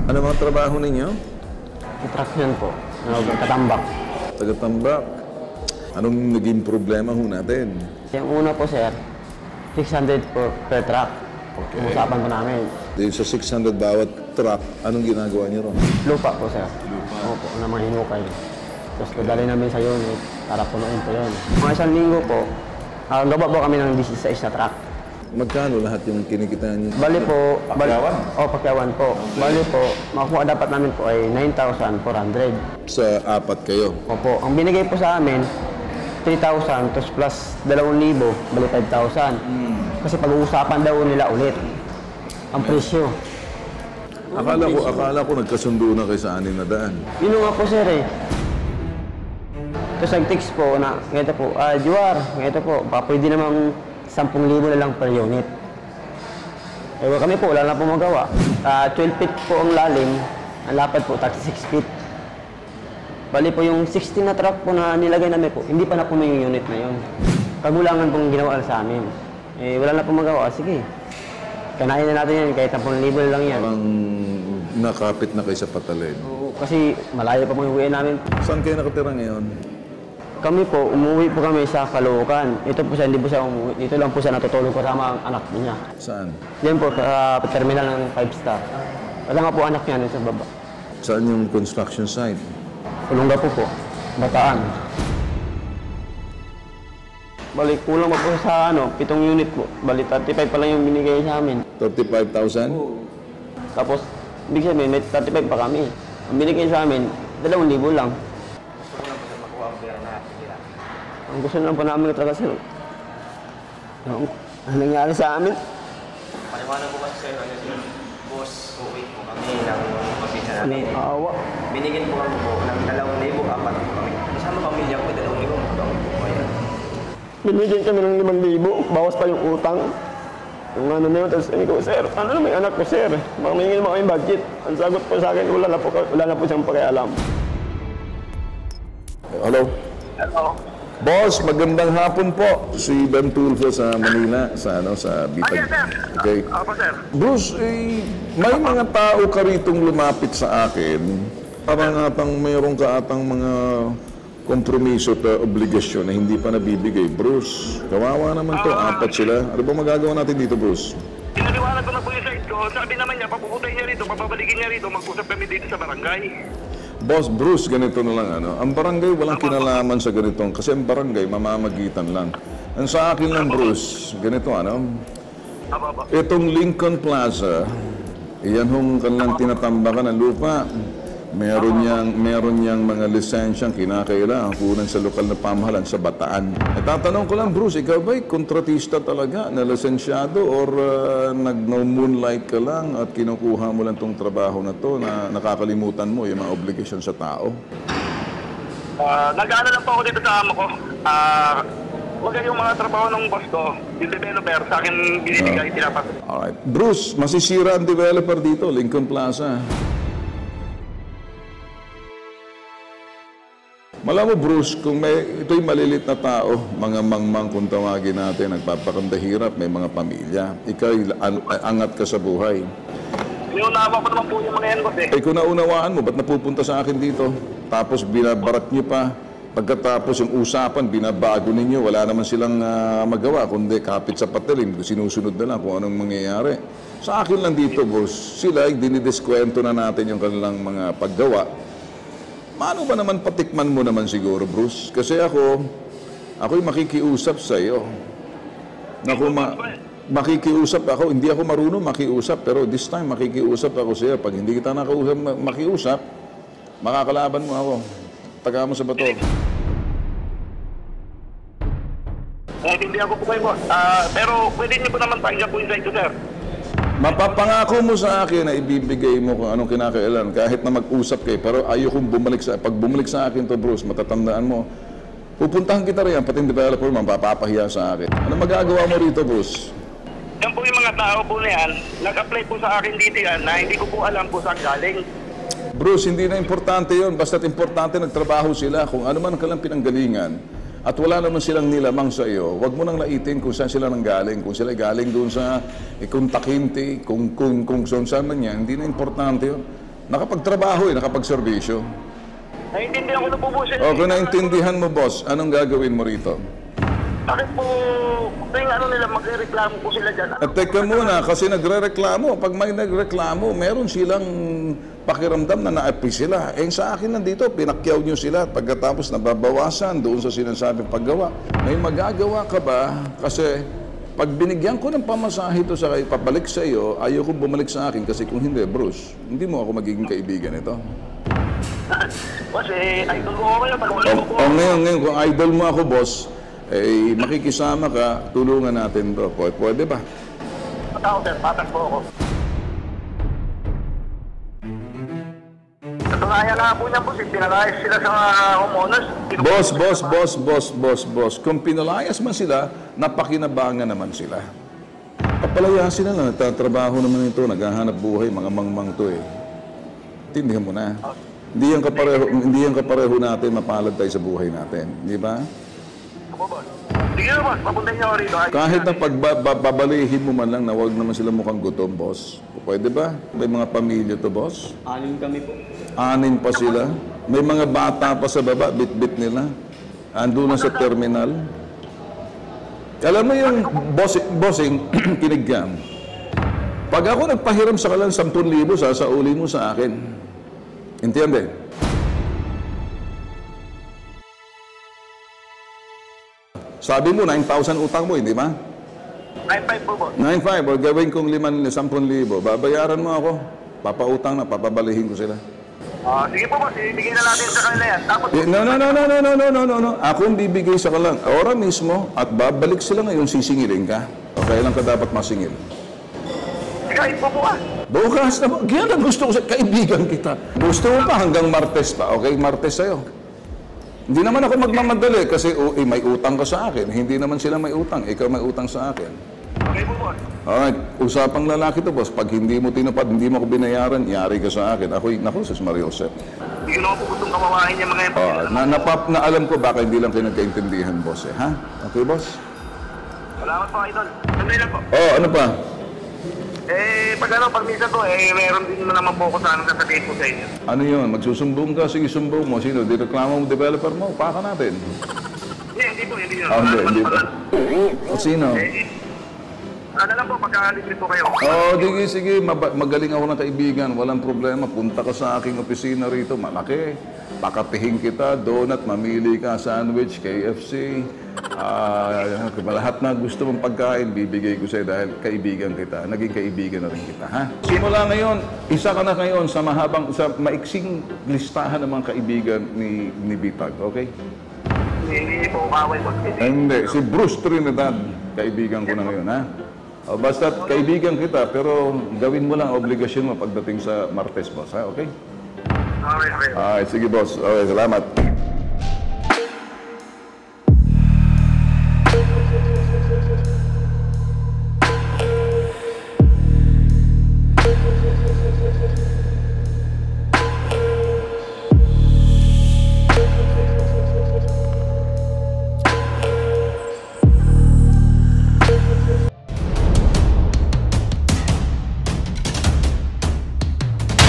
Ano mga trabaho ninyo? Construction po. Katambak. Tagatambak. Anong naging problema ho natin? Yung una po, sir, 600 per truck. Okay. Usapan po namin. Dahil sa 600 bawat truck, anong ginagawa niyo ron? Lupa po, sir. Lupa? Opo, na mga hinukay. Tapos dadali namin sa unit para punuin po yun. Mga isang linggo po, gawa po kami ng 16 na truck. Magkano lahat yung kinikita niyo? Bali po, Pakyawan? Pakyawan po. Okay. Bali po, makukuha dapat namin po ay 9,400. Sa apat kayo? Opo, ang binigay po sa amin, 3,000 tapos plus 2,000, bali 5,000. Kasi pag-uusapan daw nila ulit ang presyo. Akala ko nagkasundo na kayo sa 6 na daan. Yun nga po, sir eh. Tapos nag-text po na, ganito po, Juar, ganito po, pwede namang 10,000 na lang per unit. Eh, kami po, wala na po magawa. 12 feet po ang lalim, ang lapad po, 36 feet. Bali po yung 16 na truck po na nilagay namin po, hindi pa na po may unit na yun. Kagulangan pong ginawa sa amin. Eh, wala na po magawa, sige. Kanain na natin yan, kahit 10,000 lang yan. Parang nakapit na kayo sa patalim. Oo, kasi malayo pa po yung uwi namin. Saan kayo nakatira ngayon? Kami po, umuwi po kami sa Caloocan. Ito po siya, hindi po siya umuwi. Dito lang po siya natutulog kasama ang anak niya. Saan? Diyan po, sa terminal ng 5-star. Wala nga po anak niya sa baba. Saan yung construction site? Ulongga po, Bataan. Balik kulang pa po sa 7 unit po. Balik 35 pa lang yung binigay sa amin. 35,000? Tapos, ibig sabihin, may 35 pa kami. Ang binigay sa amin, 2,000 lang. Ang gusto lang po namin talaga, sir. Ang nangyari sa amin. Paliwanag ko kasi sa'yo, boss, uwi po kami ng pag-isa natin. Awa. Binigyan po kami po ng 2,000, 4 po kami. Kasama pamilya ko, 2,000 po kami. Binigyan kami ng 5,000, bawas pa yung utang. Yung ano na yun, tapos sabi ko, sir, ano na may anak ko, sir? Baka may naman kaming budget. Ang sagot po sa akin, wala na po siyang pakialam. Hello? Hello? Boss, magandang hapon po. Si Ben Tulfo sa Manila, sa Bitag. Okay. Ako, sir. Bruce, may mga tao ka ritong lumapit sa akin. Parang mayroon ka atang mga kompromiso at obligasyon na hindi pa nabibigay. Bruce, kawawa naman to. 4 sila. Ano ba magagawa natin dito, Bruce? Pinaliwanag ko na po yung side ko. Sabi naman niya, papuputay niya rito, papabalikin niya rito, mag-usap kami dito sa barangay. Boss, Bruce, ganito na lang. Ang barangay walang kinalaman sa ganitong kasi ang barangay mamamagitan lang. Ang sa akin lang, Bruce, ganito itong Lincoln Plaza, iyan hong kanilang tinatambakan ng lupa. Meron niyang mga lisensyang kinakailangan kunan sa lokal na pamahalaan sa Bataan. Tatanong ko lang, Bruce, ikaw ba'y kontratista talaga na lisensyado or nag-moonlight ka lang at kinukuha mo lang tong trabaho na to na nakakalimutan mo yung mga obligasyon sa tao? Nag-ano lang po ako dito sa amo ko. Huwag yung mga trabaho ng boss ko, yung developer, sa akin binibigay, pinapasok. Alright. Bruce, masisira ang developer dito, Lincoln Plaza. Malam mo, Bruce, kung ito'y malilit na tao, mga mangmang kung tawagin natin, nagpapakandahirap, may mga pamilya. Ika'y angat ka sa buhay. Inunawa ko naman po yung mga yan, boss eh. Kung naunawaan mo, ba't napupunta sa akin dito? Tapos binabarat niyo pa. Pagkatapos yung usapan, binabago ninyo, wala naman silang magawa, kundi kapit sa patalim, sinusunod na lang kung anong mangyayari. Sa akin lang dito, boss, sila ay dinidiskwento na natin yung kanilang mga paggawa. Paano ba naman patikman mo naman siguro, Bruce? Kasi ako'y makikiusap sa iyo. Makikiusap ako, hindi ako marunong makiusap, pero this time makikiusap ako sa iyo. Pag hindi kita makiusap, makakalaban mo ako. Taga mo sa bato. Hindi ako po kayo, boss. Pero pwede niyo po naman pakinggan po yung side ko, sir. Mapapangako mo sa akin na ibibigay mo kung anong kinakailan kahit na mag-usap kayo. Pero ayokong pag bumalik sa akin to, Bruce, matatandaan mo, pupuntahan kita rin, pati yung developer mo, mapapahiya sa akin. Ano magagawa mo rito, Bruce? Yan po yung mga tao po na yan, nag-apply po sa akin dito yan na hindi ko po alam po saan galing. Bruce, hindi na importante yon. Basta't importante nagtrabaho sila kung ano man kalang pinanggalingan. At wala naman silang nilamang sa iyo, huwag mo nang laitin kung saan sila nanggaling. Kung sila galing doon sa kung Takinti, kung saan man yan, hindi na importante yun. Nakapagtrabaho nakapagserbisyo. Naiintindihan ko na po, boss. O, kung naintindihan mo, boss, anong gagawin mo rito? Bakit po, tuwing ano nila, magreklamo po sila dyan. At teka muna, kasi nagre-reklamo. Pag may nagreklamo, meron silang pakiramdam na naapi sila. Eh sa akin nandito, pinakyaw nyo sila. Pagkatapos nababawasan doon sa sinasabing paggawa. May magagawa ka ba? Kasi pag binigyan ko ng pamasahe ito sa kayo, papalik sa iyo, ayaw kong bumalik sa akin. Kasi kung hindi, Bruce, hindi mo ako magiging kaibigan ito. Boss, idol ko ako kayo. O ngayon, kung idol mo ako, boss, eh, makikisama ka, tulungan natin to. Pwede ba? Patao, sir. Patas po ako. Katunayan nga po niyan, boss. Pinalayas sila sa homeowners. Boss. Kung pinalayas man sila, napakinabangan naman sila. Papalayasin na lang, nagtatrabaho naman ito, naghahanap buhay, mga mangmang to eh. Tindihan mo na. Hindi yan kapareho natin, mapalad tayo sa buhay natin. Di ba? Sige na, boss. Papuntahin niyo ako rito. Kahit na pagbabalihin mo man lang na huwag naman sila mukhang gutom, boss. Pwede ba? May mga pamilya to, boss? 6 kami po. 6 pa sila. May mga bata pa sa baba, bit-bit nila. Ando na sa terminal. Alam mo yung bossing, kinigyan. Pag ako nagpahiram sa kalan 10,000, sasaulin mo sa akin. Entiende? Sabi mo, 9,000 utang mo, hindi ba? 9.5 po, boss. 9,500, o gawin kong 10,000. Babayaran mo ako. Papautang na, papabalihin ko sila. Sige po, boss. Ibigay na natin sa kanila yan. Tapos, No. Ako ang bibigay sa kalang ora mismo at babalik sila ngayon, sisingilin ka. O kailan ka dapat masingil? kahit po po. Bukas na, yan ang gusto ko sa kaibigan kita. Gusto mo pa hanggang Martes pa, okay? Martes sa'yo. Hindi naman ako magmamadali kasi may utang ka sa akin. Hindi naman sila may utang. Ikaw may utang sa akin. Okay po, boss. Alright. Usapang lalaki to, boss. Pag hindi mo tinupad, hindi mo ako binayaran, yari ka sa akin. Naku, sus Mario Josep. Hindi ko naman po gustong kawawain niya mga yan. Na alam ko baka hindi lang kayo nagkaintindihan, boss. Ha? Okay, boss? Salamat po, idol. Sandali lang po. Ano pa? Pag minsan po, meron din naman po ako sana sasabihin po sa inyo. Ano yun? Magsusumbong ka? Sige, sumbong mo. Sino? Direklamo mo developer mo? Paka natin. Hindi po, hindi yun. Hindi pa. O sino? Ano lang po, pagka-libre po kayo. Sige. Magaling ako ng kaibigan. Walang problema. Punta ka sa aking opisina rito. Malaki. Pakapihin kita. Donut, mamili ka. Sandwich, KFC. Lahat na gusto mong pagkain, bibigay ko sa'yo dahil kaibigan kita. Naging kaibigan na rin kita, ha? Simula ngayon, isa ka na ngayon sa maiksing listahan ng mga kaibigan ni Bitag, okay? Hindi po kaway po. Hindi, si Bruce Trinidad, kaibigan ko na ngayon, ha? Basta kaibigan kita, pero gawin mo lang obligasyon mo pagdating sa Martes, boss, ha? Okay? Okay. Sige, boss. Okay, salamat.